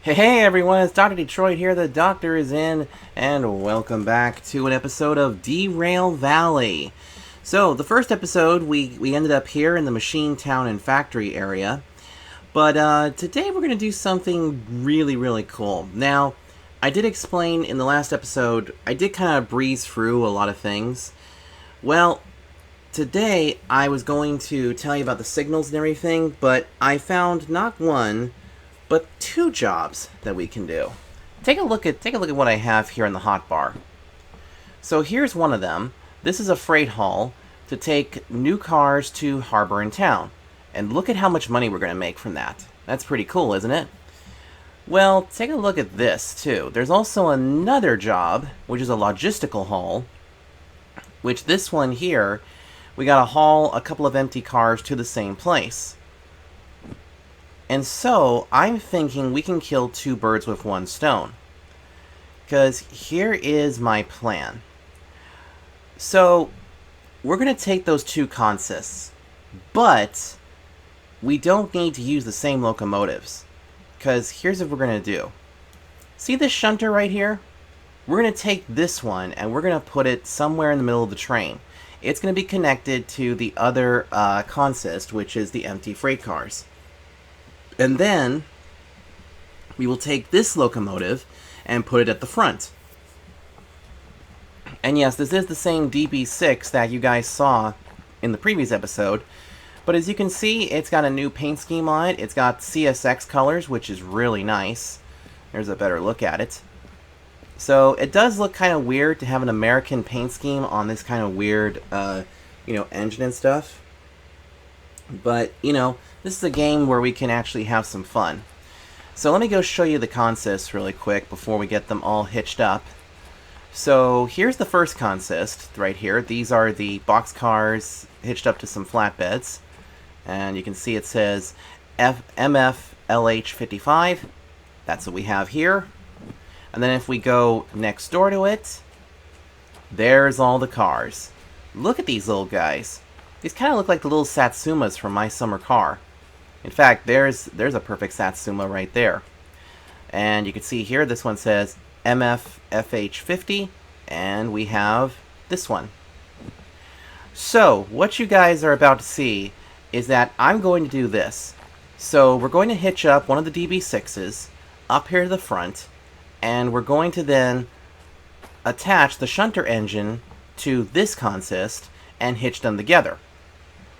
Hey everyone, it's Dr. Detroit here, the doctor is in, and welcome back to an episode of Derail Valley. So, the first episode, we ended up here in the machine town and factory area, but today we're going to do something really cool. Now, I did explain in the last episode, I did kind of breeze through a lot of things. Well, today I was going to tell you about the signals and everything, but I found not one, but 2 jobs that we can do. Take a look at what I have here in the hotbar. So here's one of them. This is a freight haul to take new cars to Harbor in Town. And look at how much money we're going to make from that. That's pretty cool, isn't it? Well, take a look at this too. There's also another job, which is a logistical haul, which this one here, we got to haul a couple of empty cars to the same place. And so, I'm thinking we can kill 2 birds with 1 stone. Because here is my plan. So, we're going to take those 2 consists. But, we don't need to use the same locomotives. Because here's what we're going to do. See this shunter right here? We're going to take this one and we're going to put it somewhere in the middle of the train. It's going to be connected to the other consist, which is the empty freight cars. And then, we will take this locomotive and put it at the front. And yes, this is the same DB6 that you guys saw in the previous episode. But as you can see, it's got a new paint scheme on it. It's got CSX colors, which is really nice. There's a better look at it. So, it does look kind of weird to have an American paint scheme on this kind of weird, engine and stuff. But, this is a game where we can actually have some fun. So let me go show you the consists really quick before we get them all hitched up. So here's the first consist right here. These are the box cars hitched up to some flatbeds. And you can see it says MFLH55. That's what we have here. And then if we go next door to it, there's all the cars. Look at these little guys. These kind of look like the little Satsumas from My Summer Car. In fact, there's a perfect Satsuma right there. And you can see here, this one says MFFH50, and we have this one. So, what you guys are about to see is that I'm going to do this. So, we're going to hitch up one of the DB6s up here to the front, and we're going to then attach the shunter engine to this consist and hitch them together.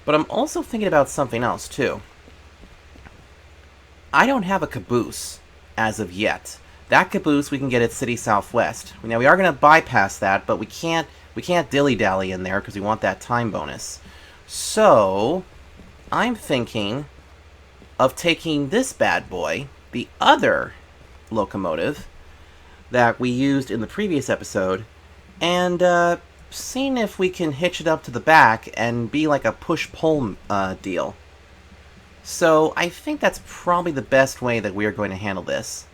But I'm also thinking about something else, too. I don't have a caboose as of yet. That caboose we can get at City Southwest. Now, we are going to bypass that, but we can't dilly-dally in there because we want that time bonus. So, I'm thinking of taking this bad boy, the other locomotive that we used in the previous episode, and seeing if we can hitch it up to the back and be like a push-pull deal. So, I think that's probably the best way that we are going to handle this.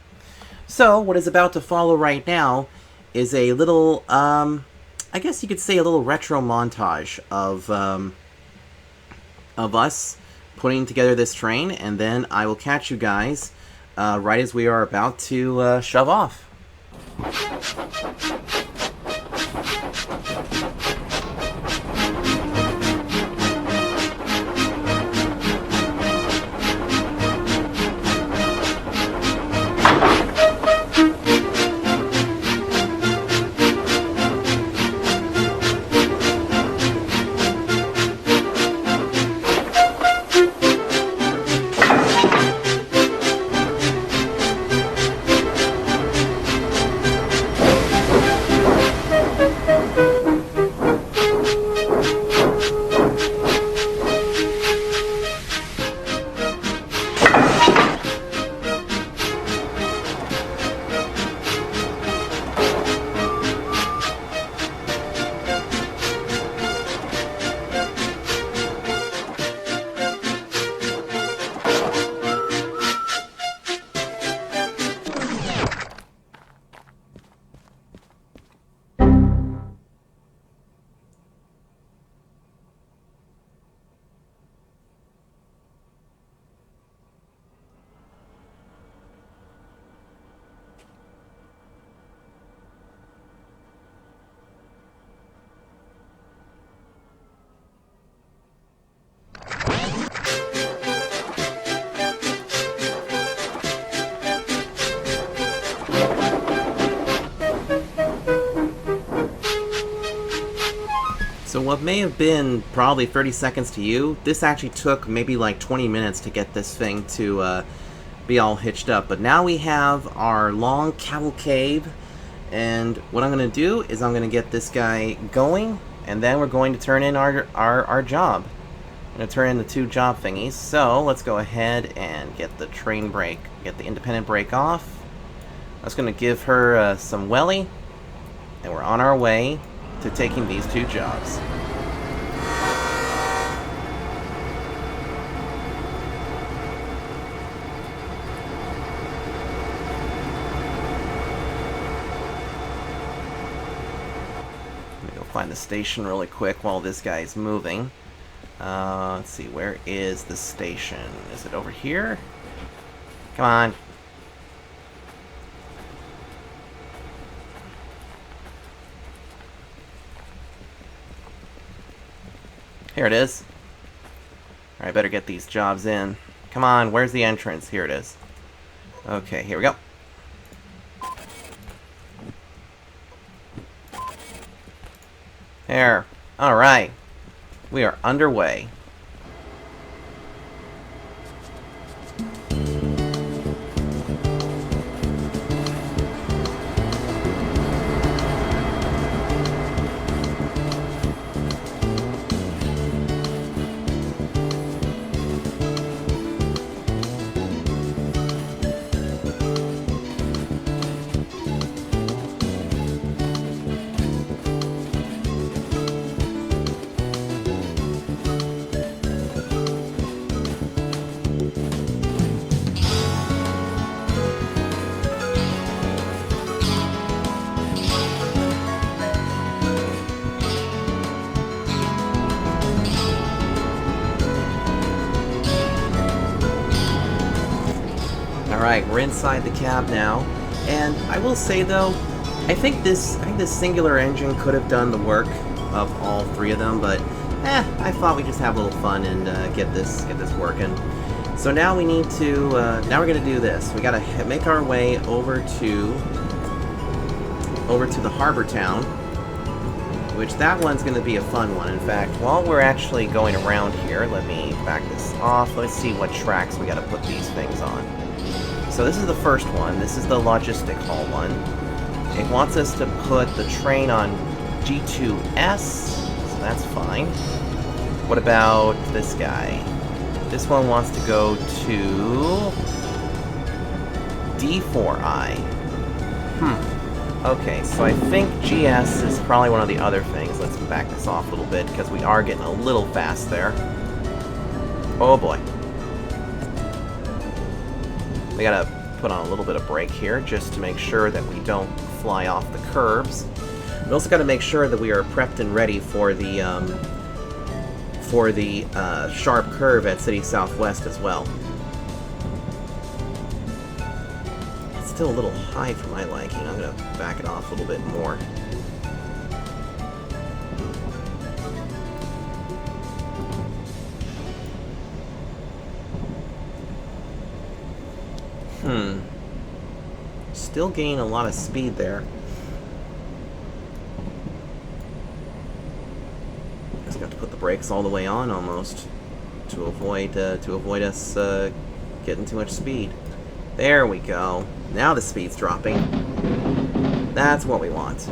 So, what is about to follow right now is a little, I guess you could say a little retro montage of us putting together this train, and then I will catch you guys right as we are about to shove off. what may have been probably 30 seconds to you, this actually took maybe like 20 minutes to get this thing to be all hitched up. But now we have our long cavalcade, and what I'm going to do is I'm going to get this guy going, and then we're going to turn in our job. I'm going to turn in the 2 job thingies. So let's go ahead and get the train brake, get the independent brake off. I was going to give her some welly, and we're on our way to taking these 2 jobs. Let me go find the station really quick while this guy's moving. Let's see, where is the station? Is it over here? Come on. Here it is. Alright, I better get these jobs in. Come on, where's the entrance? Here it is. Okay, here we go. There. Alright. We are underway. Alright, we're inside the cab now, and I will say though, I think this singular engine could have done the work of all 3 of them, but I thought we'd just have a little fun and get this working. So now we need to, now we're gonna do this. We gotta make our way over to the harbor town, which that one's gonna be a fun one. In fact, while we're actually going around here, let me back this off. Let's see what tracks we gotta put these things on. So this is the first one. This is the logistic hall one. It wants us to put the train on G2S, so that's fine. What about this guy? This one wants to go to D4I. Okay, so I think GS is probably one of the other things. Let's back this off a little bit, because we are getting a little fast there. Oh boy. We gotta put on a little bit of brake here, just to make sure that we don't fly off the curbs. We also gotta make sure that we are prepped and ready for the sharp curve at City Southwest as well. It's still a little high for my liking. I'm gonna back it off a little bit more. Still gaining a lot of speed there. Just got to put the brakes all the way on almost to avoid us getting too much speed. There we go. Now the speed's dropping. That's what we want.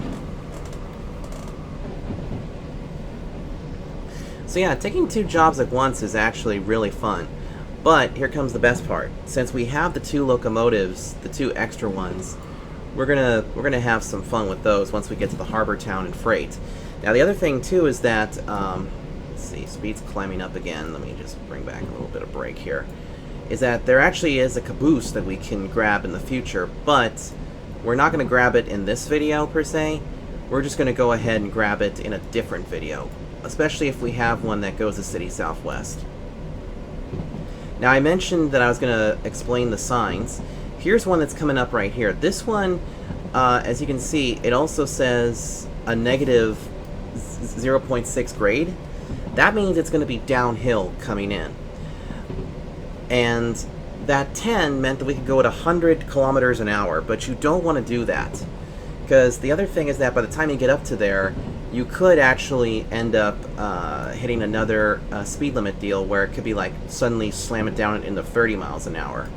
So yeah, taking 2 jobs at once is actually really fun. But here comes the best part. Since we have the 2 locomotives, the 2 extra ones, we're gonna have some fun with those once we get to the harbor town and freight. Now the other thing too is that let's see, speed's climbing up again. Let me just bring back a little bit of brake here. Is that there actually is a caboose that we can grab in the future, but we're not going to grab it in this video per se. We're just going to go ahead and grab it in a different video, especially if we have one that goes to City Southwest. Now I mentioned that I was going to explain the signs. Here's one that's coming up right here. This one, as you can see, it also says a negative 0.6 grade. That means it's going to be downhill coming in. And that 10 meant that we could go at 100 kilometers an hour, but you don't want to do that. Because the other thing is that by the time you get up to there, you could actually end up hitting another speed limit deal where it could be like suddenly slam it down into 30 miles an hour.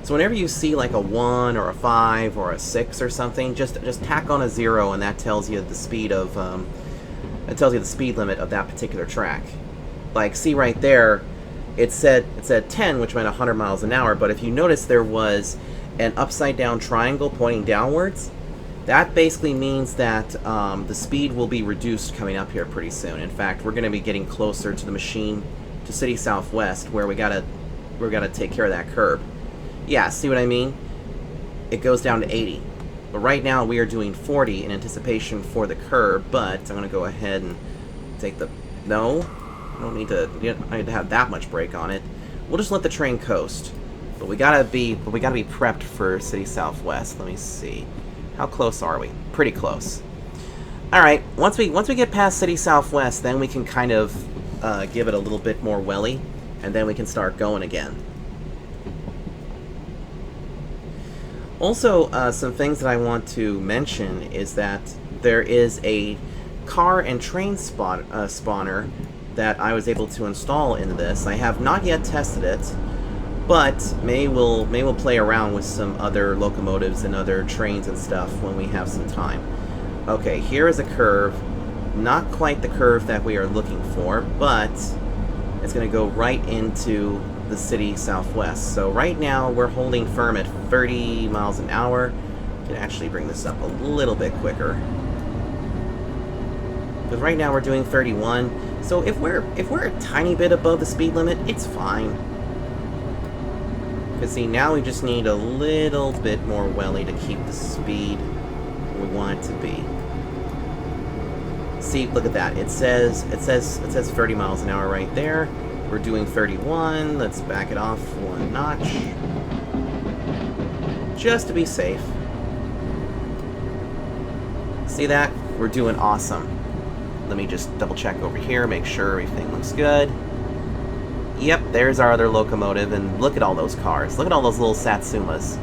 So whenever you see like a 1 or a 5 or a 6 or something, just tack on a 0, and that tells you the speed of it tells you the speed limit of that particular track. Like, see right there, it said 10, which meant 100 miles an hour, but if you notice there was an upside down triangle pointing downwards, that basically means that the speed will be reduced coming up here pretty soon. In fact, we're going to be getting closer to the machine, to City Southwest, where we gotta take care of that curb. Yeah, see what I mean? It goes down to 80. But right now we are doing 40 in anticipation for the curb, but I'm going to go ahead and take the... No, I don't need to have that much brake on it. We'll just let the train coast. But we gotta be prepped for City Southwest. Let me see. How close are we? Pretty close. Alright, once we get past City Southwest, then we can kind of give it a little bit more welly, and then we can start going again. Also, some things that I want to mention is that there is a car and train spawner that I was able to install into this. I have not yet tested it, but May will play around with some other locomotives and other trains and stuff when we have some time. Okay, here is a curve. Not quite the curve that we are looking for, but it's going to go right into the City Southwest. So right now we're holding firm at 30 miles an hour. I can actually bring this up a little bit quicker, because right now we're doing 31. So if we're a tiny bit above the speed limit, it's fine. Because see, now we just need a little bit more welly to keep the speed we want it to be. See, look at that. It says 30 miles an hour right there. We're doing 31. Let's back it off 1 notch, just to be safe. See that? We're doing awesome. Let me just double check over here, make sure everything looks good. Yep, there's our other locomotive, and look at all those cars. Look at all those little Satsumas.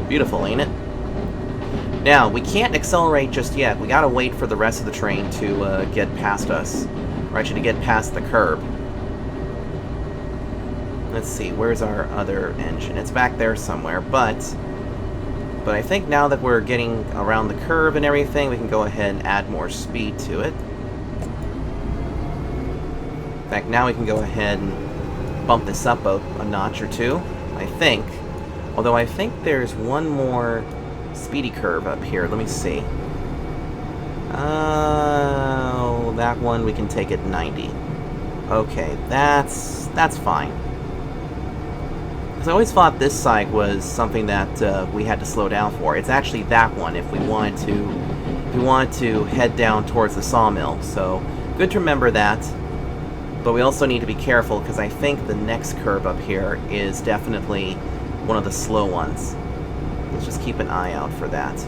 Beautiful, ain't it? Now, we can't accelerate just yet. We gotta wait for the rest of the train to get past us. Or actually, to get past the curb. Let's see, where's our other engine? It's back there somewhere, but I think now that we're getting around the curve and everything, we can go ahead and add more speed to it. In fact, now we can go ahead and bump this up a notch or two, I think. Although I think there's one more speedy curve up here. Let me see. Oh, that one we can take at 90. Okay, that's fine. Because I always thought this side was something that we had to slow down for. It's actually that one if we wanted to head down towards the sawmill. So good to remember that. But we also need to be careful, because I think the next curve up here is definitely one of the slow ones. Let's just keep an eye out for that.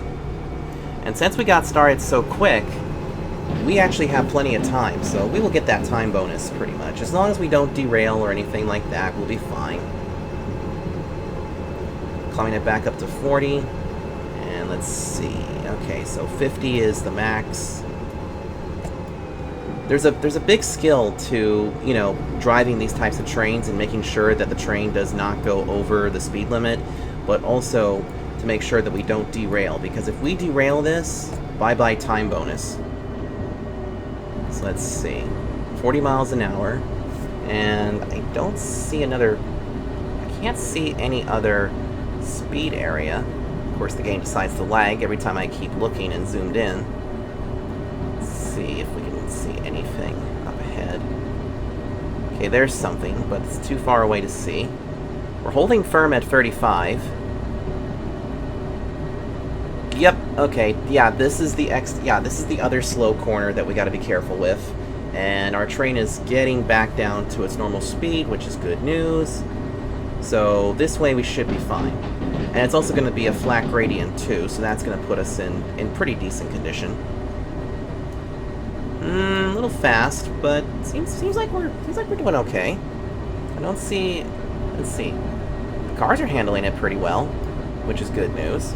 And since we got started so quick, we actually have plenty of time, so we will get that time bonus pretty much. As long as we don't derail or anything like that, we'll be fine. Climbing it back up to 40, and let's see. Okay, so 50 is the max. There's a big skill to, you know, driving these types of trains and making sure that the train does not go over the speed limit, but also to make sure that we don't derail, because if we derail this, bye-bye time bonus. So let's see. 40 miles an hour, and I don't see another... I can't see any other speed area. Of course, the game decides to lag every time I keep looking and zoomed in. Let's see if we can see anything up ahead. Okay, there's something, but it's too far away to see. We're holding firm at 35. Yep, okay, yeah, this is the other slow corner that we gotta be careful with. And our train is getting back down to its normal speed, which is good news. So this way we should be fine. And it's also gonna be a flat gradient too, so that's gonna put us in pretty decent condition. A little fast, but seems like we're doing okay. I don't see... Let's see. The cars are handling it pretty well, which is good news.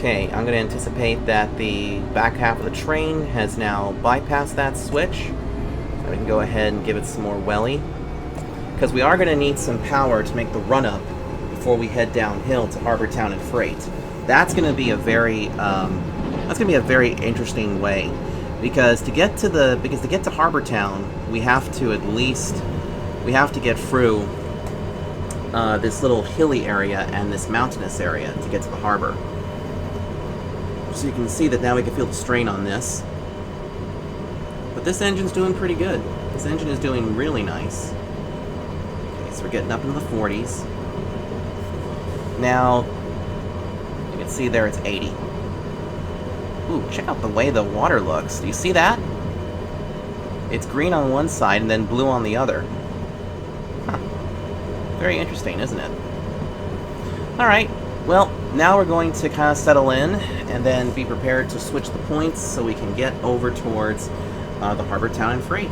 Okay, I'm going to anticipate that the back half of the train has now bypassed that switch. So we can go ahead and give it some more welly. Because we are going to need some power to make the run-up before we head downhill to Harbor Town and Freight. That's going to be a very interesting way. Because to get to Harbor Town, we have to get through this little hilly area and this mountainous area to get to the harbor. So you can see that now we can feel the strain on this. But this engine's doing pretty good. This engine is doing really nice. Okay, so we're getting up into the 40s. Now, you can see there it's 80. Ooh, check out the way the water looks. Do you see that? It's green on one side and then blue on the other. Huh. Very interesting, isn't it? Alright, well, now we're going to kind of settle in and then be prepared to switch the points so we can get over towards the Harbor Town and Freight.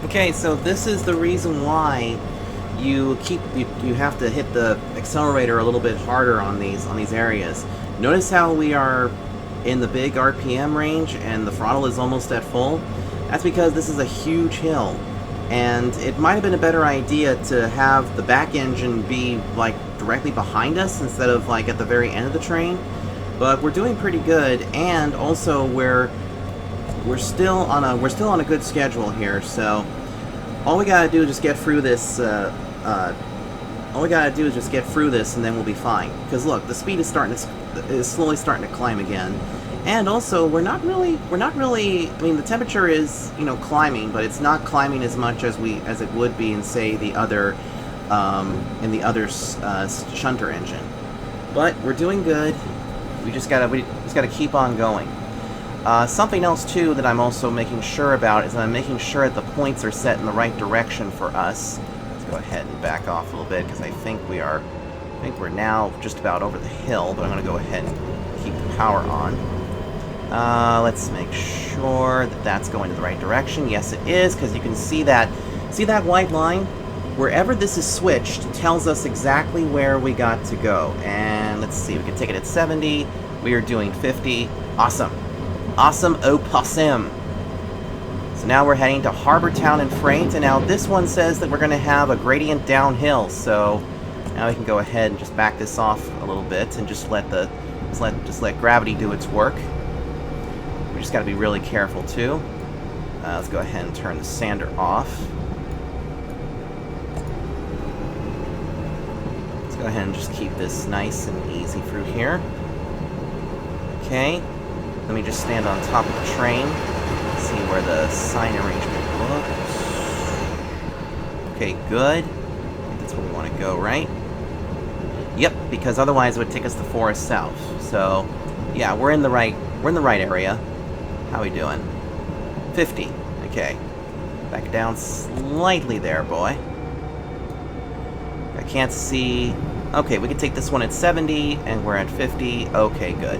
Okay, so this is the reason why you have to hit the accelerator a little bit harder on these areas. Notice how we are in the big RPM range and the throttle is almost at full? That's because this is a huge hill, and it might have been a better idea to have the back engine be like directly behind us instead of like at the very end of the train. But we're doing pretty good, and also we're still on a good schedule here. So all we gotta do is just get through this. All we gotta do is just get through this, and then we'll be fine. Because look, the speed is slowly starting to climb again, and also we're not really. I mean, the temperature is climbing, but it's not climbing as much as it would be in say the other shunter engine. But we're doing good. We just gotta keep on going. Something else too that I'm also making sure about is I'm making sure that the points are set in the right direction for us. Let's go ahead and back off a little bit because I think we're now just about over the hill, but I'm going to go ahead and keep the power on. Let's make sure that that's going in the right direction. Yes, it is, because you can see that white line? Wherever this is switched tells us exactly where we got to go. And let's see, we can take it at 70. We are doing 50. Awesome. Awesome opossum. So now we're heading to Harbor Town and Freight, and now this one says that we're going to have a gradient downhill, so now we can go ahead and just back this off a little bit and just let gravity do its work. We just got to be really careful too. Let's go ahead and turn the sander off. Let's go ahead and just keep this nice and easy through here. Okay. Let me just stand on top of the train, see where the sign arrangement looks. Okay, good. I think that's where we want to go, right? Yep, because otherwise it would take us to Forest South. So, yeah, we're in the right area. How we doing? 50. Okay. Back down slightly there, boy. I can't see. Okay, we can take this one at 70, and we're at 50. Okay, good.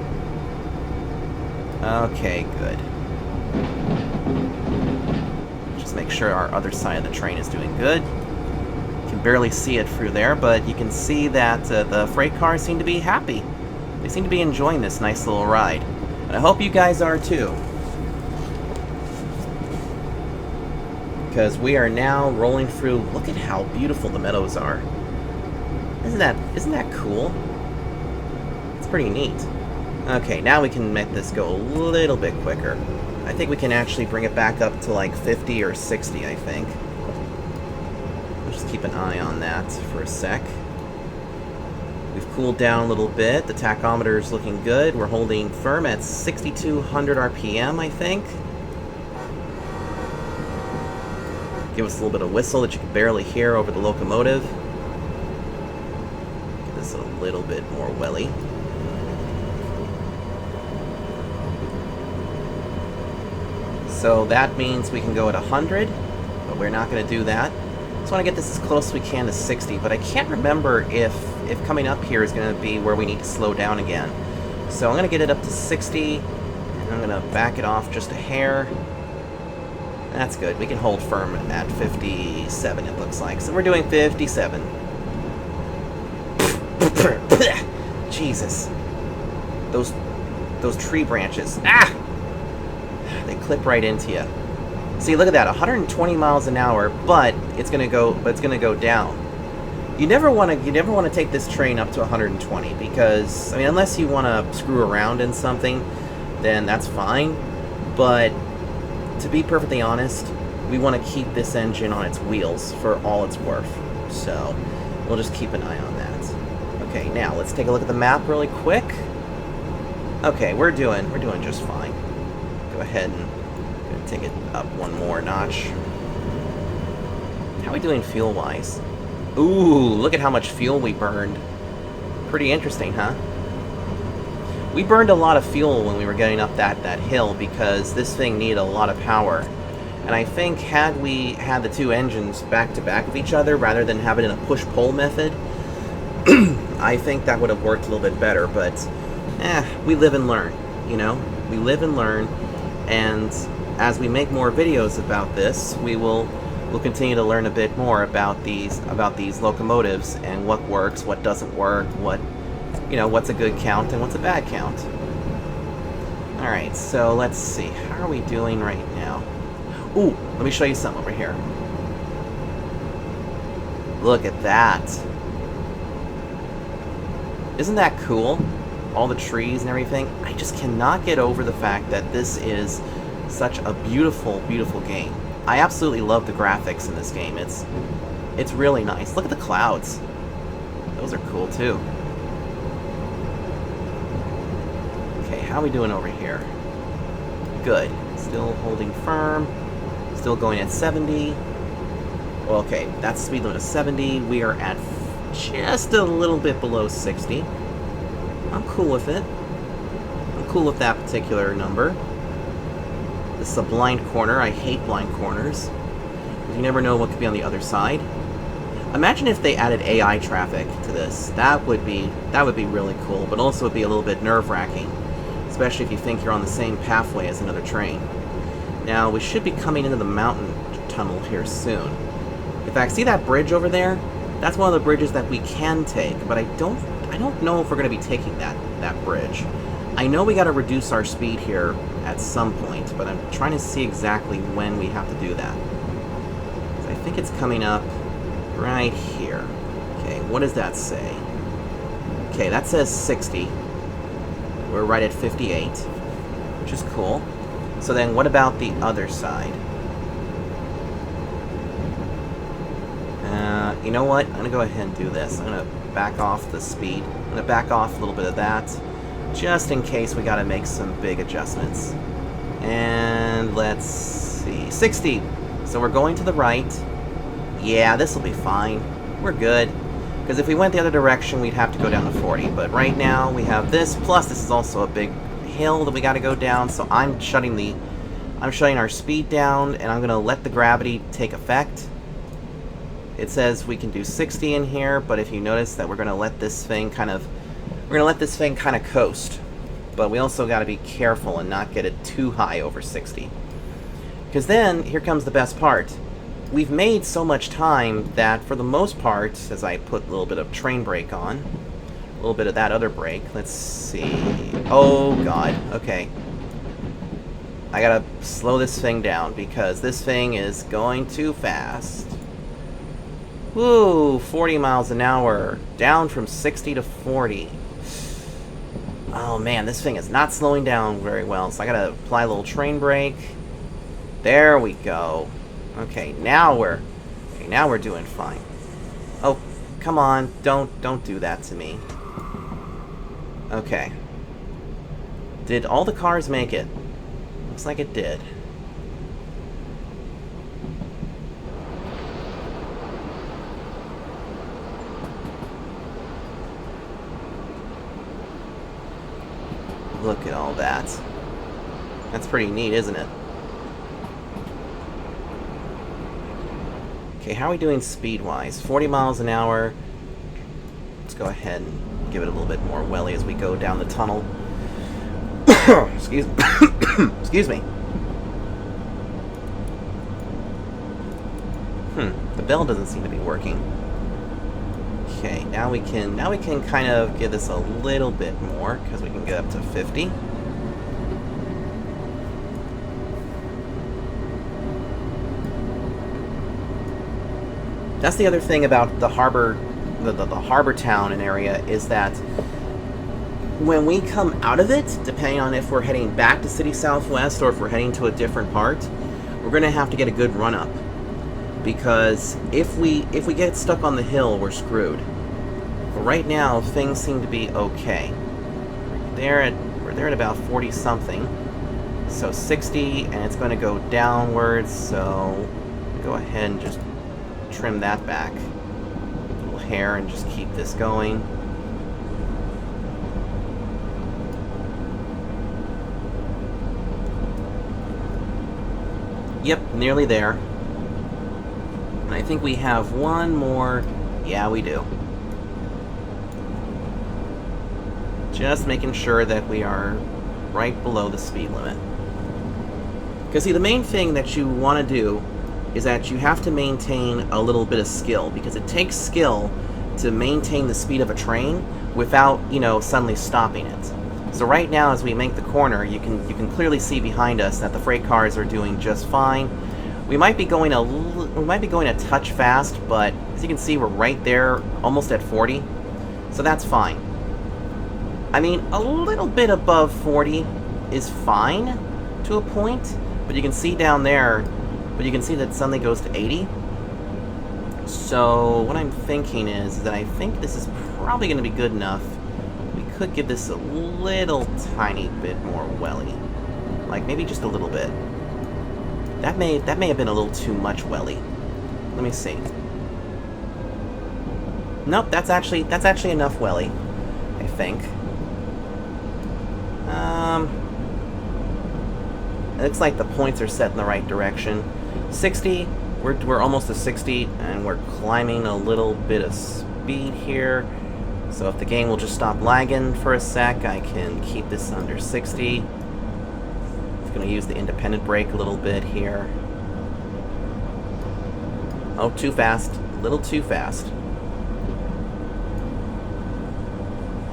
Okay, good. Just make sure our other side of the train is doing good. You can barely see it through there, but you can see that the freight cars seem to be happy. They seem to be enjoying this nice little ride. And I hope you guys are too. Because we are now rolling through. Look at how beautiful the meadows are. Isn't that cool? It's pretty neat. Okay, now we can make this go a little bit quicker. I think we can actually bring it back up to like 50 or 60, I think. Let's just keep an eye on that for a sec. We've cooled down a little bit. The tachometer is looking good. We're holding firm at 6,200 RPM, I think. Give us a little bit of whistle that you can barely hear over the locomotive. Get this a little bit more welly. So that means we can go at 100, but we're not going to do that. Just want to get this as close as we can to 60, but I can't remember if coming up here is going to be where we need to slow down again. So I'm going to get it up to 60, and I'm going to back it off just a hair. That's good. We can hold firm at 57, it looks like. So we're doing 57. Jesus. Those tree branches. Ah! They clip right into you. See, look at that. 120 miles an hour, but it's gonna go down. You never want to take this train up to 120 because, I mean, unless you want to screw around in something, then that's fine. But to be perfectly honest, we want to keep this engine on its wheels for all it's worth. So we'll just keep an eye on that. Okay, now let's take a look at the map really quick. Okay, we're doing just fine. Go ahead and take it up one more notch. How are we doing fuel-wise? Ooh, look at how much fuel we burned. Pretty interesting, huh? We burned a lot of fuel when we were getting up that hill because this thing needed a lot of power. And I think had we had the two engines back to back of each other rather than have it in a push-pull method, I think that would have worked a little bit better, but we live and learn, you know? We live and learn, and as we make more videos about this, we'll continue to learn a bit more about these locomotives and what works, what doesn't work, what's a good count and what's a bad count. Alright, so let's see. How are we doing right now? Ooh, let me show you something over here. Look at that. Isn't that cool? All the trees and everything. I just cannot get over the fact that this is such a beautiful, beautiful game. I absolutely love the graphics in this game. It's really nice. Look at the clouds. Those are cool too. Okay, how are we doing over here? Good. Still holding firm. Still going at 70. Well, okay, that's the speed limit of 70. We are at just a little bit below 60. I'm cool with it. I'm cool with that particular number. This is a blind corner. I hate blind corners. You never know what could be on the other side. Imagine if they added AI traffic to this. That would be really cool, but also would be a little bit nerve-wracking, especially if you think you're on the same pathway as another train. Now, we should be coming into the mountain tunnel here soon. In fact, see that bridge over there? That's one of the bridges that we can take, but I don't know if we're going to be taking that bridge. I know we got to reduce our speed here at some point, but I'm trying to see exactly when we have to do that. I think it's coming up right here. Okay, what does that say? Okay, that says 60. We're right at 58, which is cool. So then what about the other side? You know what? I'm going to go ahead and do this. I'm going to back off the speed. I'm going to back off a little bit of that, just in case we got to make some big adjustments. And let's see, 60. So we're going to the right. Yeah, this will be fine. We're good. Because if we went the other direction, we'd have to go down to 40. But right now, we have this. Plus, this is also a big hill that we got to go down. So I'm shutting our speed down, and I'm going to let the gravity take effect. It says we can do 60 in here, but if you notice that we're going to let this thing kind of coast. But we also got to be careful and not get it too high over 60. Because then, here comes the best part. We've made so much time that, for the most part, as I put a little bit of train brake on, little bit of that other brake. Let's see. Oh, God. Okay. I gotta slow this thing down because this thing is going too fast. Woo! 40 miles an hour. Down from 60 to 40. Oh, man, this thing is not slowing down very well, so I gotta apply a little train brake. There we go. Okay, now we're doing fine. Oh, come on. Don't do that to me. Okay. Did all the cars make it? Looks like it did. Look at all that. That's pretty neat, isn't it? Okay, how are we doing speed-wise? 40 miles an hour. Let's go ahead and give it a little bit more welly as we go down the tunnel. Excuse Excuse me. The bell doesn't seem to be working. Okay, now we can kind of give this a little bit more because we can get up to 50. That's the other thing about the harbor, the harbor town and area is that when we come out of it, depending on if we're heading back to City Southwest or if we're heading to a different part, we're going to have to get a good run up. Because if we get stuck on the hill, we're screwed. But right now, things seem to be okay. We're there at about 40 something. So 60, and it's going to go downwards, so go ahead and just trim that back a little hair and just keep this going. Yep, nearly there. And I think we have one more. Yeah, we do. Just making sure that we are right below the speed limit. Because see, the main thing that you want to do is that you have to maintain a little bit of skill, because it takes skill to maintain the speed of a train without, you know, suddenly stopping it. So right now, as we make the corner, you can clearly see behind us that the freight cars are doing just fine. We might be going a touch fast, but as you can see, we're right there, almost at 40. So that's fine. I mean, a little bit above 40 is fine to a point, but you can see down there. But you can see that it suddenly goes to 80. So what I'm thinking is that I think this is probably going to be good enough. We could give this a little tiny bit more welly. Like maybe just a little bit. That may have been a little too much welly. Let me see. Nope, that's actually enough welly, I think. It looks like the points are set in the right direction. 60, we're almost to 60, and we're climbing a little bit of speed here. So if the game will just stop lagging for a sec, I can keep this under 60. I'm going to use the independent brake a little bit here. Oh, too fast. A little too fast.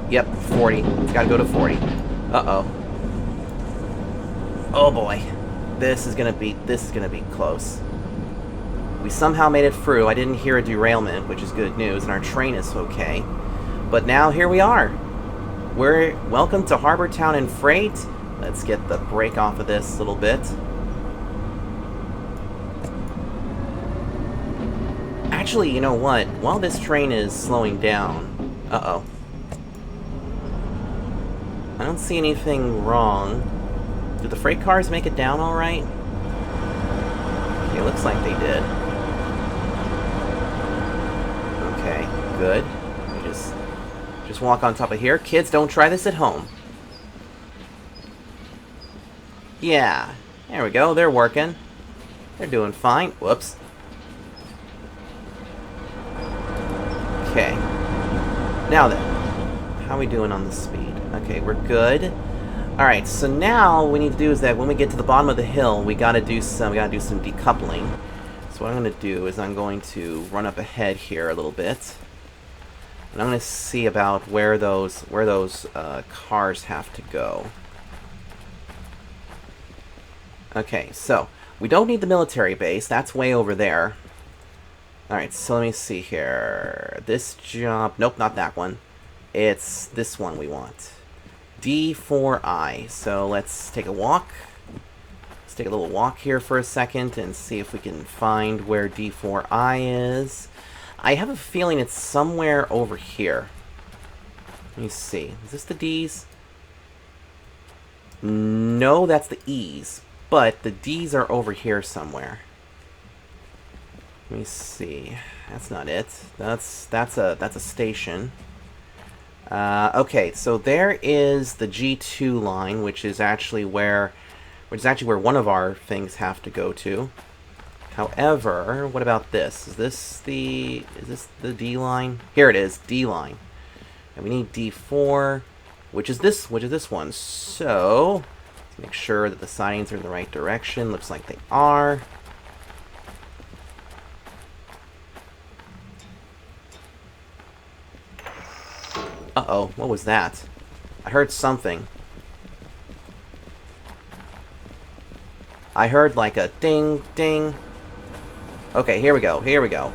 Yep, 40. It's got to go to 40. Uh-oh. Oh boy. This is gonna be close. We somehow made it through. I didn't hear a derailment, which is good news, and our train is okay. But now here we are. Welcome to Harbor Town and Freight. Let's get the brake off of this a little bit. Actually, you know what? While this train is slowing down... Uh-oh. I don't see anything wrong. Did the freight cars make it down all right? It looks like they did. Okay, good. We just walk on top of here. Kids, don't try this at home. Yeah, there we go. They're working. They're doing fine. Whoops. Okay. Now then, how are we doing on the speed? Okay, we're good. Alright, so now what we need to do is that when we get to the bottom of the hill, we gotta do some decoupling. So what I'm gonna do is I'm going to run up ahead here a little bit. And I'm going to see about where those cars have to go. Okay, so we don't need the military base. That's way over there. Alright, so let me see here. This job... Nope, not that one. It's this one we want. D4I. So let's take a walk. Let's take a little walk here for a second and see if we can find where D4I is. I have a feeling it's somewhere over here. Let me see. Is this the D's? No, that's the E's. But the D's are over here somewhere. Let me see. That's not it. That's a station. Okay, so there is the G2 line, which is actually where one of our things have to go to. However, what about this? Is this the D line? Here it is, D line. And we need D4, which is this one. So let's make sure that the signs are in the right direction. Looks like they are. Uh-oh, what was that? I heard something. I heard like a ding, ding. Okay, here we go, here we go.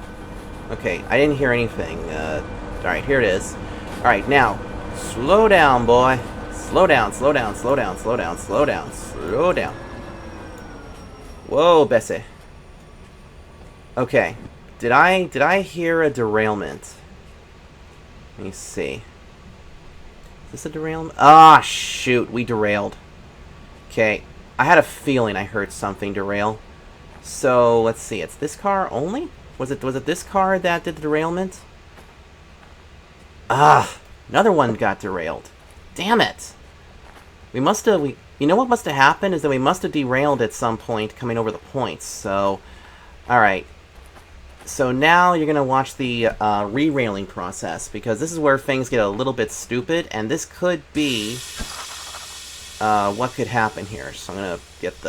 Okay, I didn't hear anything. Alright, here it is. Alright, now, slow down, boy. Slow down, slow down, slow down, slow down, slow down, slow down. Whoa, Bessie. Okay, did I hear a derailment? Let me see. Is this a derailment? Ah, shoot, we derailed. Okay, I had a feeling I heard something derail. So, let's see, it's this car only? Was it this car that did the derailment? Ah, another one got derailed. Damn it. We must have, you know what must have happened is that we must have derailed at some point coming over the points. So, alright. So now you're going to watch the re-railing process, because this is where things get a little bit stupid, and this could be what could happen here. So I'm going to get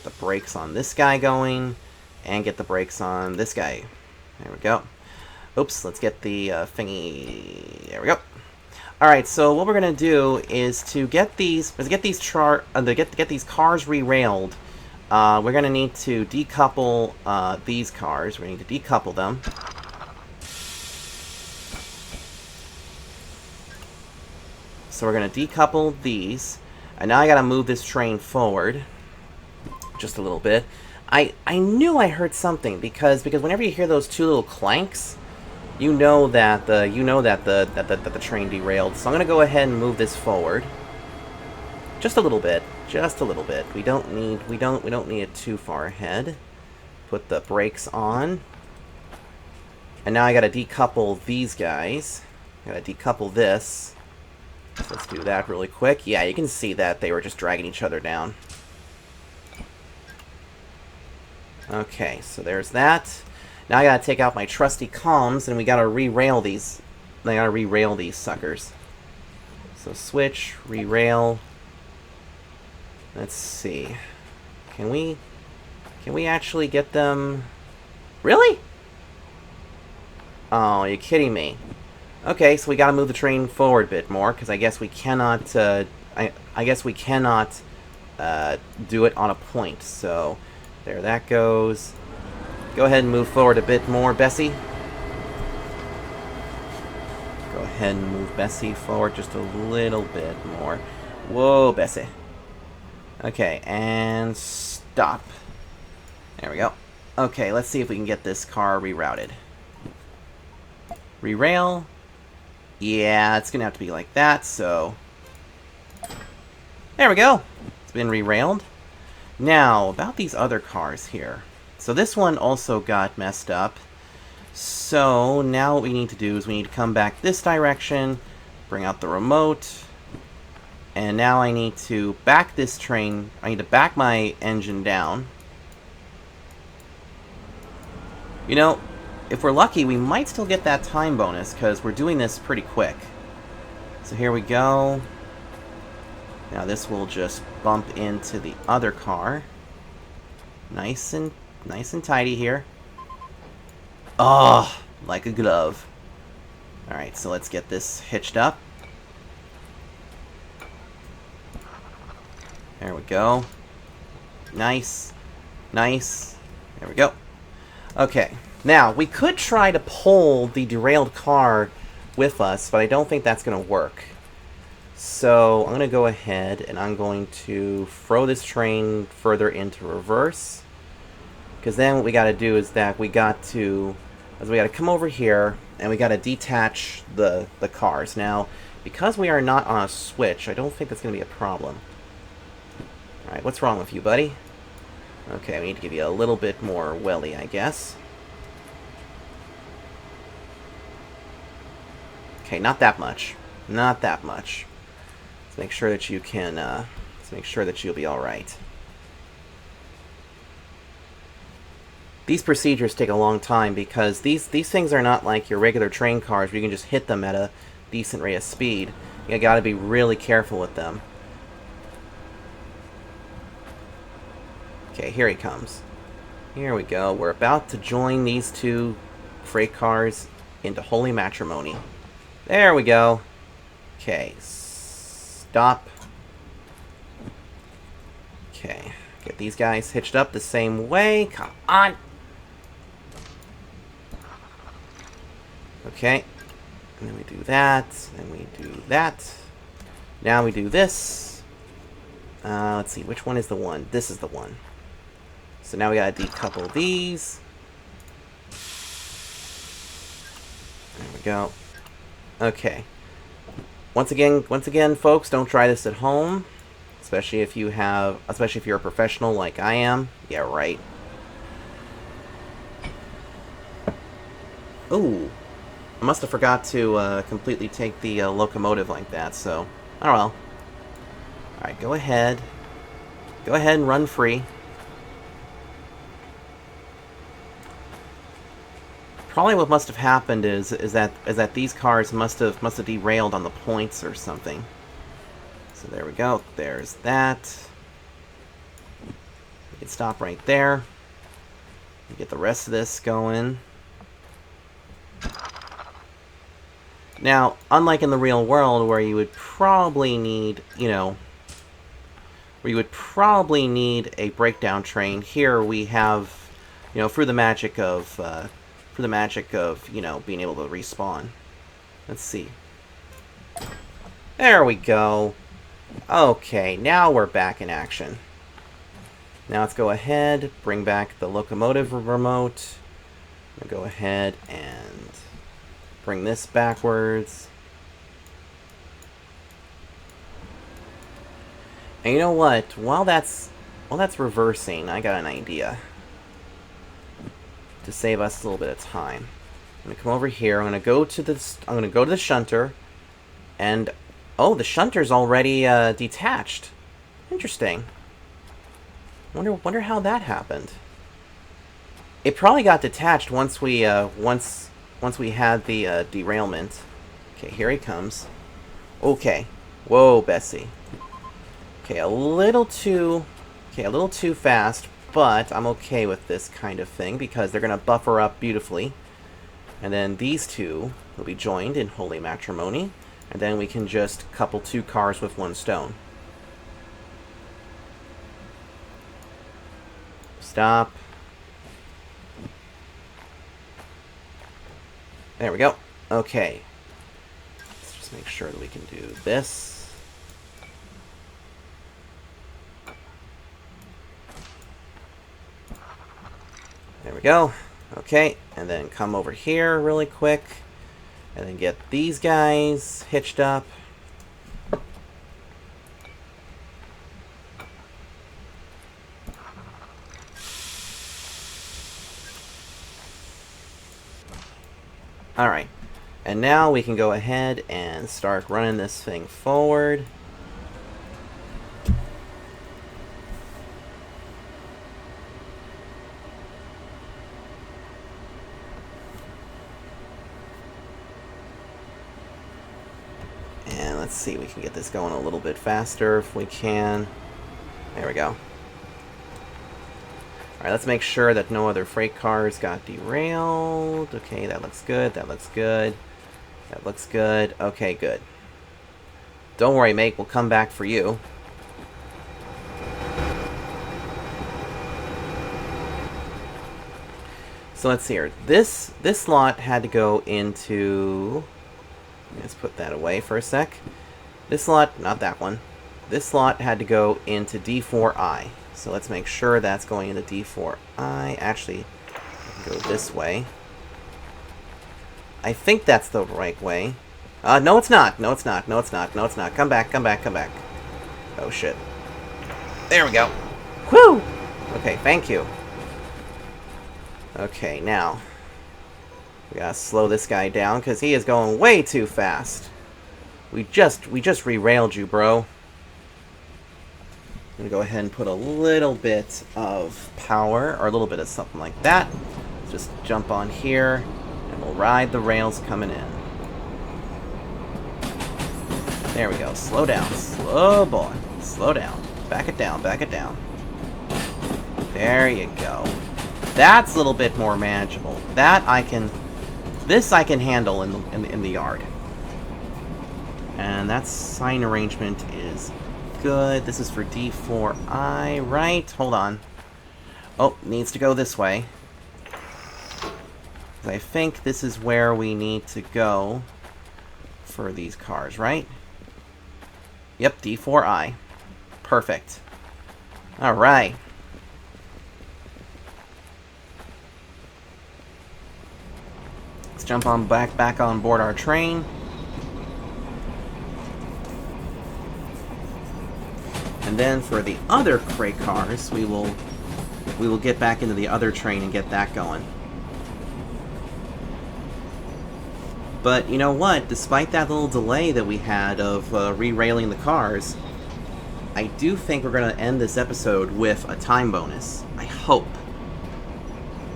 the brakes on this guy going, and get the brakes on this guy. There we go. Oops, let's get the thingy. There we go. Alright, so what we're going to do is to get these cars re-railed. We're going to need to decouple these cars. We need to decouple them. So we're going to decouple these. And now I got to move this train forward just a little bit. I knew I heard something because whenever you hear those two little clanks, you know that the train derailed. So I'm going to go ahead and move this forward just a little bit. Just a little bit. We don't need it too far ahead. Put the brakes on. And now I gotta decouple these guys. Gotta decouple this. So let's do that really quick. Yeah, you can see that they were just dragging each other down. Okay, so there's that. Now I gotta take out my trusty comms and we gotta re-rail these. I gotta re-rail these suckers. So switch, re-rail. Let's see. Can we actually get them? Really? Oh, you're kidding me. Okay, so we gotta move the train forward a bit more, because I guess we cannot, I guess we cannot do it on a point. So, there that goes. Go ahead and move forward a bit more, Bessie. Go ahead and move Bessie forward just a little bit more. Whoa, Bessie. Okay, and stop. There we go. Okay, let's see if we can get this car rerouted. Re-rail. Yeah, it's gonna have to be like that, so... There we go! It's been re-railed. Now, about these other cars here. So this one also got messed up. So, now what we need to do is we need to come back this direction, bring out the remote... And now I need to back this train. I need to back my engine down. You know, if we're lucky, we might still get that time bonus, because we're doing this pretty quick. So here we go. Now this will just bump into the other car. Nice and tidy here. Oh, like a glove. Alright, so let's get this hitched up. There we go. Nice. Nice. There we go. Okay. Now, we could try to pull the derailed car with us, but I don't think that's going to work. So, I'm going to go ahead and I'm going to throw this train further into reverse. Because then what we got to do is that we got to come over here and we got to detach the cars. Now, because we are not on a switch, I don't think that's going to be a problem. Alright, what's wrong with you, buddy? Okay, we need to give you a little bit more welly, I guess. Okay, not that much. Not that much. Let's make sure that you can, let's make sure that you'll be alright. These procedures take a long time because these things are not like your regular train cars where you can just hit them at a decent rate of speed. You gotta be really careful with them. Okay, here he comes. Here we go. We're about to join these two freight cars into holy matrimony. There we go. Okay, stop. Okay, get these guys hitched up the same way. Come on. Okay, and then we do that, and we do that. Now we do this. Let's see, which one is the one? This is the one. So now we gotta decouple these. There we go. Okay. Once again, folks, don't try this at home, especially if you're a professional like I am. Yeah, right. Ooh, I must have forgot to completely take the locomotive like that. So, oh well. All right, go ahead. Go ahead and run free. Probably what must have happened is that these cars must have derailed on the points or something. So there we go. There's that. We can stop right there. Get the rest of this going. Now, unlike in the real world where you would probably need, where you would probably need a breakdown train, here we have, through the magic of being able to respawn. Let's see. There we go. Okay, now we're back in action. Now let's go ahead, bring back the locomotive remote. I'm gonna go ahead and bring this backwards. And you know what? While that's reversing, I got an idea. To save us a little bit of time. I'm gonna come over here. I'm gonna go to the shunter, and oh, the shunter's already detached. Interesting. Wonder how that happened. It probably got detached once we had the derailment. Okay, here he comes. Okay, whoa, Bessie. Okay, a little too fast. But I'm okay with this kind of thing because they're going to buffer up beautifully. And then these two will be joined in holy matrimony. And then we can just couple two cars with one stone. Stop. There we go. Okay. Let's just make sure that we can do this. There we go. Okay, and then come over here really quick, and then get these guys hitched up. Alright, and now we can go ahead and start running this thing forward. Let's see, we can get this going a little bit faster if we can. There we go. Alright, let's make sure that no other freight cars got derailed. Okay, that looks good, that looks good. That looks good. Okay, good. Don't worry, mate. We'll come back for you. So let's see here. This slot had to go into... Let's put that away for a sec. This slot, not that one. This slot had to go into D4I. So let's make sure that's going into D4I. Actually, go this way. I think that's the right way. No it's not. No it's not. No it's not. No it's not. Come back, come back, come back. Oh shit. There we go. Whew! Okay, thank you. Okay, now we gotta slow this guy down because he is going way too fast. We just re-railed you, bro. I'm gonna go ahead and put a little bit of power, or a little bit of something like that. Let's just jump on here, and we'll ride the rails coming in. There we go. Slow down. Slow boy. Slow down. Back it down. Back it down. There you go. That's a little bit more manageable. That I can... This I can handle in the yard. And that sign arrangement is good. This is for D4I, right? Hold on. Oh, needs to go this way. I think this is where we need to go for these cars, right? Yep, D4I. Perfect. Alright. Let's jump on back on board our train. And then for the other crate cars, we will get back into the other train and get that going. But you know what? Despite that little delay that we had of re-railing the cars, I do think we're going to end this episode with a time bonus. I hope.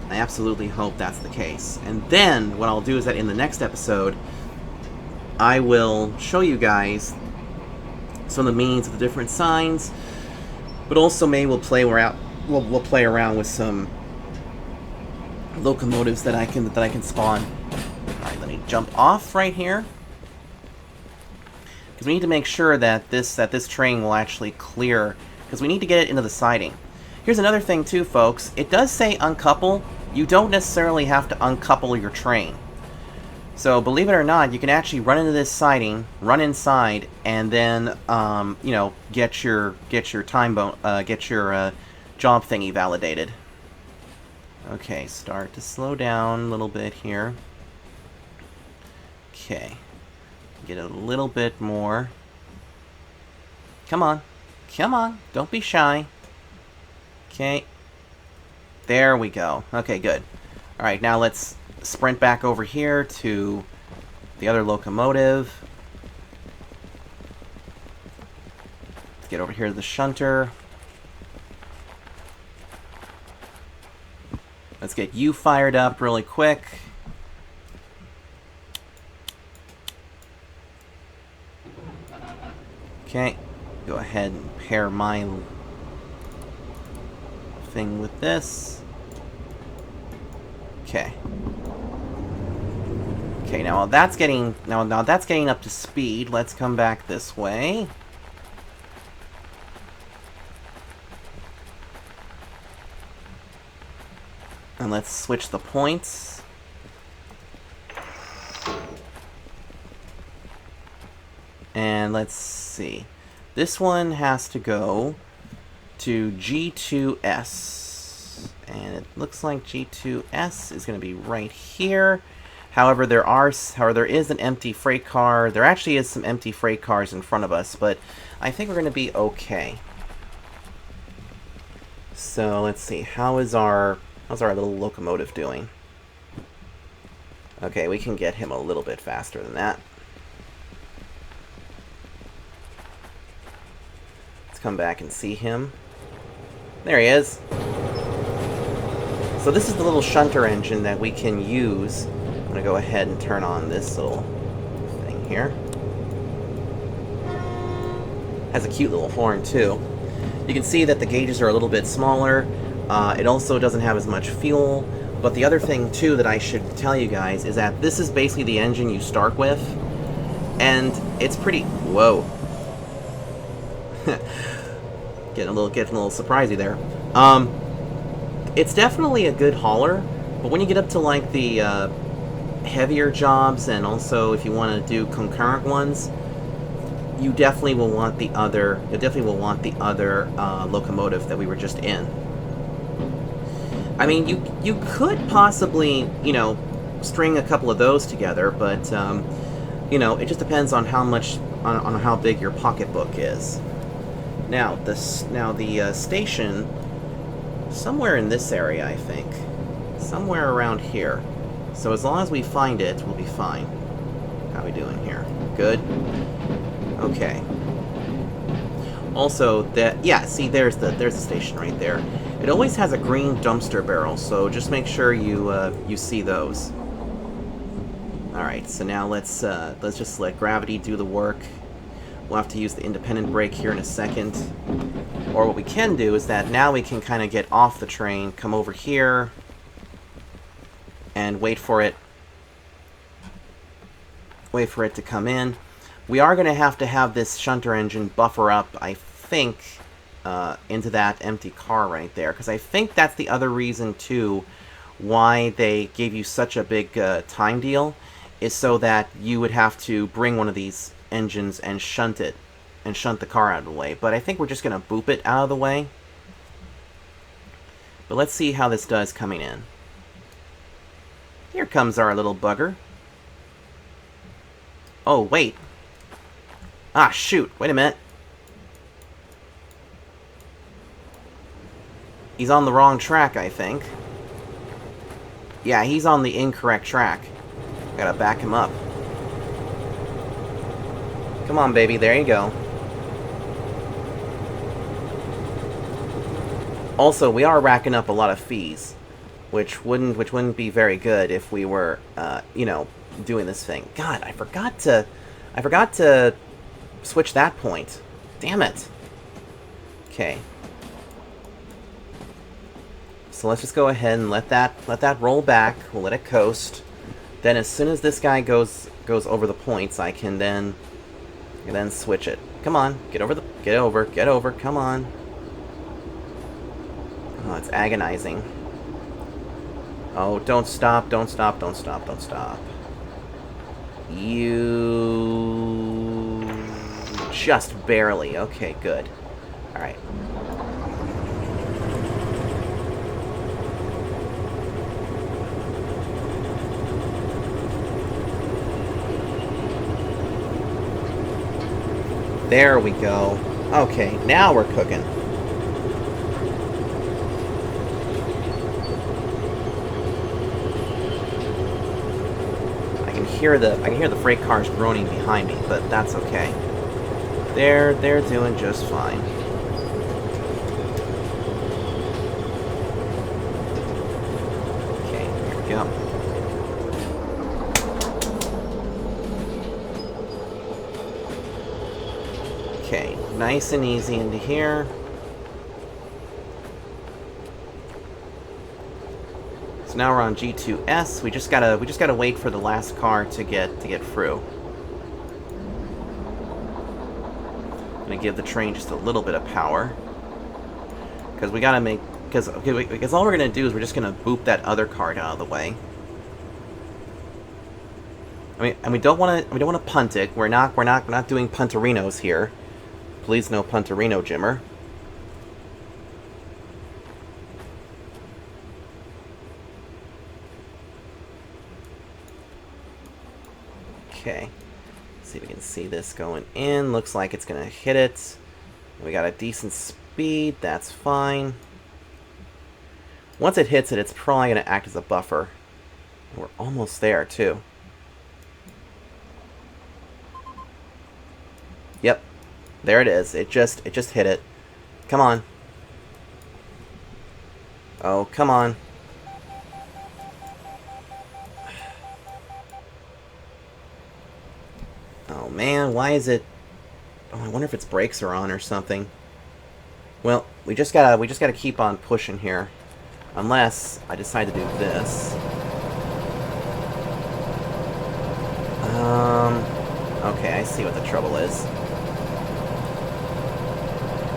I absolutely hope that's the case. And then what I'll do is that in the next episode, I will show you guys some of the meanings of the different signs, but also maybe we'll play around with some locomotives that I can spawn. All right, let me jump off right here because we need to make sure that this train will actually clear, because we need to get it into the siding. Here's another thing too, folks. It does say uncouple. You don't necessarily have to uncouple your train. So, believe it or not, you can actually run into this siding, run inside, and then, you know, get your job thingy validated. Okay, start to slow down a little bit here. Okay, get a little bit more. Come on, come on, don't be shy. Okay, there we go. Okay, good. All right, now let's sprint back over here to the other locomotive. Let's get over here to the shunter. Let's get you fired up really quick. Okay, go ahead and pair my thing with this. Okay. Okay, now that's getting up to speed. Let's come back this way. And let's switch the points. And let's see. This one has to go to G2S. And it looks like G2S is going to be right here. However, there is an empty freight car. There actually is some empty freight cars in front of us, but I think we're going to be okay. So let's see. How's our little locomotive doing? Okay, we can get him a little bit faster than that. Let's come back and see him. There he is. So this is the little shunter engine that we can use. I'm going to go ahead and turn on this little thing here. Has a cute little horn too. You can see that the gauges are a little bit smaller. It also doesn't have as much fuel, But the other thing, too, that I should tell you guys is that this is basically the engine you start with, and it's pretty... Whoa. getting a little surprisey there. It's definitely a good hauler, but when you get up to, like, the heavier jobs, and also if you want to do concurrent ones, you definitely will want the other... locomotive that we were just in. I mean, you could possibly, you know, string a couple of those together, but, you know, it just depends on how much, on how big your pocketbook is. Now, the station, somewhere in this area, I think. Somewhere around here. So as long as we find it, we'll be fine. How are we doing here? Good? Okay. Also, yeah, see, there's the station right there. It always has a green dumpster barrel, so just make sure you see those. All right, so now let's just let gravity do the work. We'll have to use the independent brake here in a second. Or what we can do is that now we can kind of get off the train, come over here, and wait for it to come in. We are going to have this shunter engine buffer up, I think, into that empty car right there, because I think that's the other reason, too, why they gave you such a big time deal, is so that you would have to bring one of these engines and shunt the car out of the way. But I think we're just going to boop it out of the way. But let's see how this does coming in. Here comes our little bugger. Oh, wait. Ah, shoot. Wait a minute. He's on the wrong track, I think. Yeah, he's on the incorrect track. Gotta back him up. Come on, baby. There you go. Also, we are racking up a lot of fees, which wouldn't be very good if we were, you know, doing this thing. God, I forgot to switch that point. Damn it. Okay. So let's just go ahead and let that roll back. We'll let it coast. Then as soon as this guy goes over the points, I can then switch it. Come on, get over, come on. Oh, it's agonizing. Oh, don't stop. You... just barely. Okay, good. Alright. There we go. Okay, now we're cooking. I can hear the freight cars groaning behind me, but that's okay. They're doing just fine. Okay, here we go. Okay, nice and easy into here. So now we're on G2S. We just gotta wait for the last car to get through. I'm gonna give the train just a little bit of power, because we gotta make because all we're gonna do is we're just gonna boop that other car out of the way. I mean, and we don't want to punt it. We're not doing punterinos here. Please, no punterino, Jimmer. Okay. See if we can see this going in. Looks like it's going to hit it. We got a decent speed. That's fine. Once it hits it, it's probably going to act as a buffer. We're almost there, too. Yep. There it is. It just hit it. Come on. Oh, come on. Oh man, why is it... Oh, I wonder if its brakes are on or something. Well, we just gotta keep on pushing here. Unless I decide to do this. Okay, I see what the trouble is.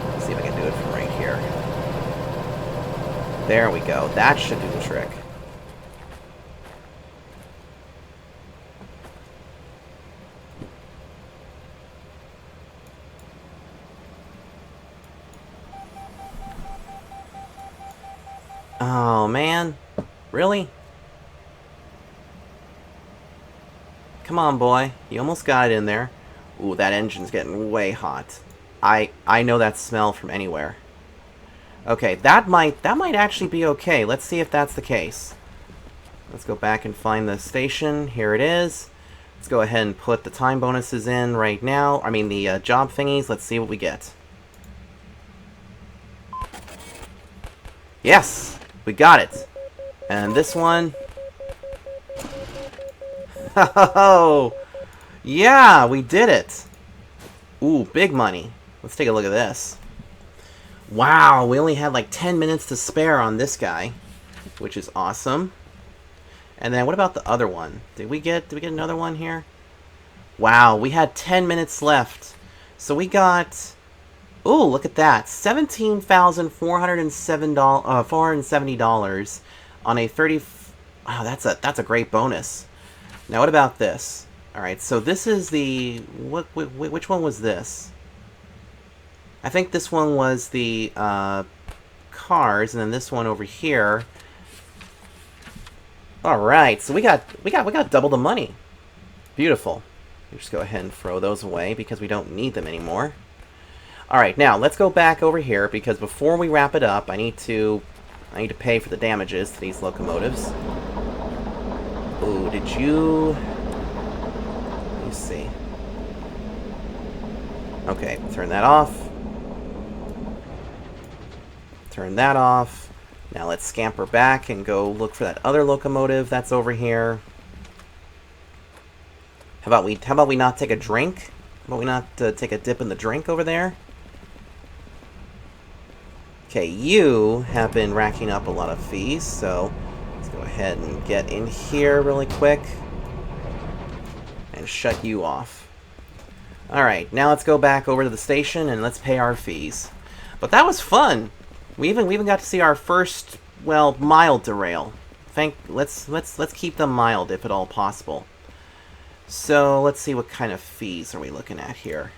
Let's see if I can do it from right here. There we go. That should do the trick. Oh, man. Really? Come on, boy. You almost got it in there. Ooh, that engine's getting way hot. I know that smell from anywhere. Okay, that might actually be okay. Let's see if that's the case. Let's go back and find the station. Here it is. Let's go ahead and put the time bonuses in right now. I mean, the job thingies. Let's see what we get. Yes! We got it! And this one... Oh! Yeah, we did it! Ooh, big money. Let's take a look at this. Wow, we only had like 10 minutes to spare on this guy, which is awesome. And then what about the other one? Did we get another one here? Wow, we had 10 minutes left. So we got... Ooh, look at that. $17,470 on a 30... Wow, that's a great bonus. Now, what about this? Alright, so this is the... Which one was this? I think this one was the cars, and then this one over here. Alright, so we got double the money. Beautiful. We'll just go ahead and throw those away because we don't need them anymore. Alright, now let's go back over here because before we wrap it up, I need to pay for the damages to these locomotives. Ooh, did you... Let me see. Okay, turn that off. Turn that off. Now let's scamper back and go look for that other locomotive that's over here. How about we not take a drink? How about we not take a dip in the drink over there? Okay, you have been racking up a lot of fees, so let's go ahead and get in here really quick and shut you off. Alright, now let's go back over to the station and let's pay our fees. But that was fun! We even got to see our first, well, mild derail. Let's keep them mild if at all possible. So let's see what kind of fees are we looking at here.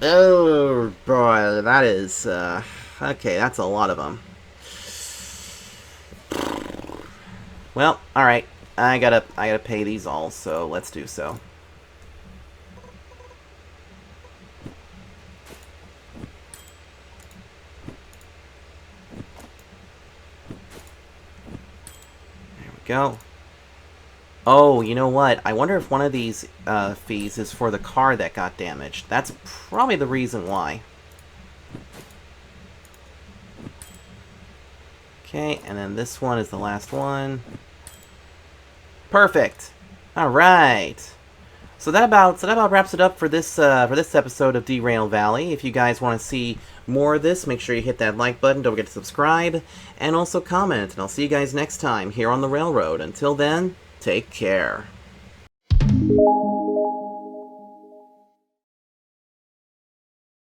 Oh boy, that is okay. That's a lot of them. Well, all right. I gotta pay these all. So let's do so. Go. Oh, you know what? I wonder if one of these fees is for the car that got damaged. That's probably the reason why. Okay, and then this one is the last one. Perfect. All right. So that about wraps it up for this episode of Derail Valley. If you guys want to see more of this, make sure you hit that like button. Don't forget to subscribe and also comment. And I'll see you guys next time here on the railroad. Until then, take care.